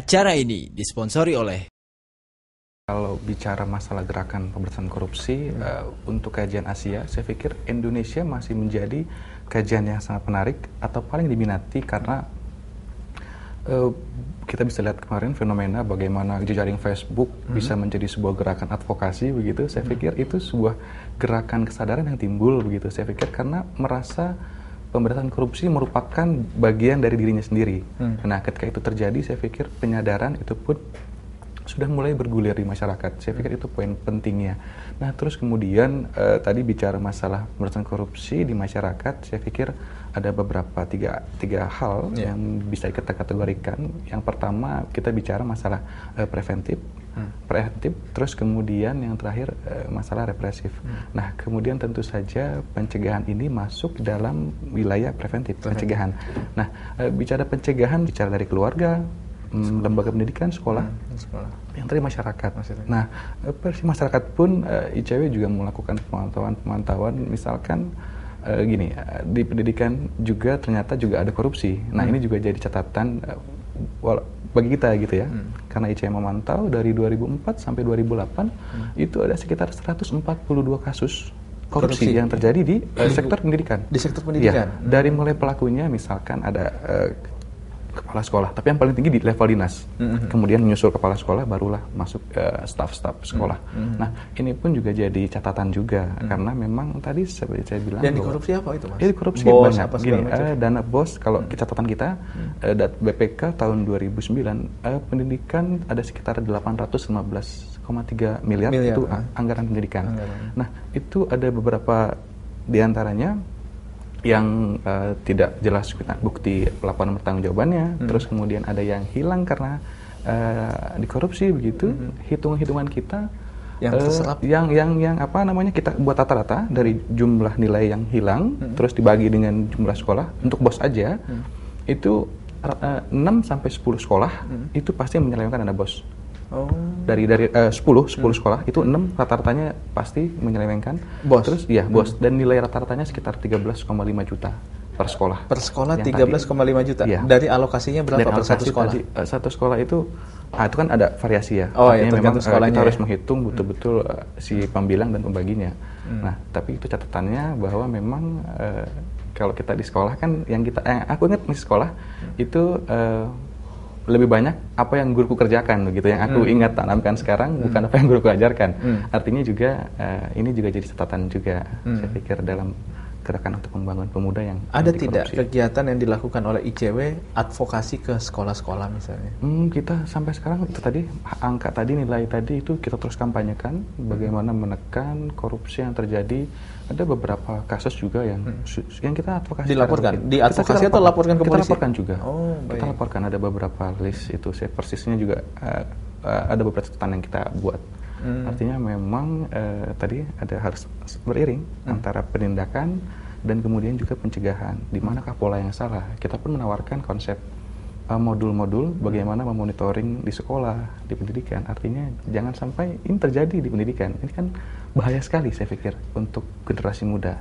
Acara ini disponsori oleh. Kalau bicara masalah gerakan pemberantasan korupsi, untuk kajian Asia, saya pikir Indonesia masih menjadi kajian yang sangat menarik atau paling diminati karena kita bisa lihat kemarin fenomena bagaimana jejaring Facebook bisa menjadi sebuah gerakan advokasi begitu. Saya pikir itu sebuah gerakan kesadaran yang timbul begitu. Saya pikir karena merasa pemberantasan korupsi merupakan bagian dari dirinya sendiri. Nah, ketika itu terjadi, saya pikir penyadaran itu pun sudah mulai bergulir di masyarakat. Saya pikir itu poin pentingnya. Nah, terus kemudian tadi bicara masalah pemberantasan korupsi di masyarakat, saya pikir ada beberapa tiga hal yang bisa kita kategorikan. Yang pertama, kita bicara masalah preventif, terus kemudian yang terakhir masalah represif. Nah, kemudian tentu saja pencegahan ini masuk dalam wilayah preventif, pencegahan. Nah, bicara pencegahan, bicara dari keluarga, lembaga pendidikan, sekolah, yang tadi masyarakat. Nah, masyarakat pun ICW juga melakukan pemantauan, misalkan gini, di pendidikan juga ternyata juga ada korupsi. Nah, ini juga jadi catatan bagi kita gitu ya, karena ICW memantau dari 2004 sampai 2008 itu ada sekitar 142 kasus korupsi yang terjadi di sektor pendidikan. Di sektor pendidikan? Ya, dari mulai pelakunya misalkan ada kepala sekolah, tapi yang paling tinggi di level dinas. Kemudian menyusul kepala sekolah, barulah masuk staf-staf sekolah. Nah, ini pun juga jadi catatan juga, karena memang tadi seperti saya bilang. Dan di korupsi apa itu, Mas? Di korupsi bos, banyak. Apa Gini, dana bos, kalau catatan kita, BPK tahun 2009, pendidikan ada sekitar 815,3 miliar, itu anggaran pendidikan. Nah, itu ada beberapa diantaranya yang tidak jelas bukti laporan pertanggungjawabannya, terus kemudian ada yang hilang karena dikorupsi begitu. Hitungan kita yang terserap, yang apa namanya, kita buat rata-rata dari jumlah nilai yang hilang, terus dibagi dengan jumlah sekolah. Untuk bos aja itu 6 sampai 10 sekolah itu pasti menyelewengkan dana bos. Dari 10 sekolah itu 6 rata-ratanya pasti menyelewengkan bos. Terus bos, dan nilai rata-ratanya sekitar 13,5 juta per sekolah. Per sekolah 13,5 juta. Iya. Dari alokasinya berapa per satu sekolah? Satu sekolah itu itu kan ada variasi ya. Artinya memang kita harus ya, menghitung betul-betul si pembilang dan pembaginya. Nah, tapi itu catatannya bahwa memang kalau kita di sekolah kan aku ingat masih sekolah itu lebih banyak apa yang guruku kerjakan gitu, yang aku ingat tanamkan sekarang, bukan apa yang guruku ajarkan. Artinya juga ini juga jadi catatan juga, saya pikir, dalam gerakan untuk membangun pemuda yang ada tidak kegiatan yang dilakukan oleh ICW advokasi ke sekolah-sekolah misalnya? Kita sampai sekarang itu tadi angka tadi, nilai tadi itu kita terus kampanyekan bagaimana menekan korupsi yang terjadi. Ada beberapa kasus juga yang kita advokasi. Dilaporkan? Di advokasi atau laporkan ke polisi? Kita laporkan juga. Kita laporkan, ada beberapa list itu. Saya persisnya juga ada beberapa catatan yang kita buat. Artinya memang tadi harus beriring antara penindakan dan kemudian juga pencegahan. Di manakah pola yang salah? Kita pun menawarkan konsep modul-modul bagaimana memonitoring di sekolah, di pendidikan. Artinya jangan sampai ini terjadi di pendidikan. Ini kan bahaya sekali, saya pikir, untuk generasi muda.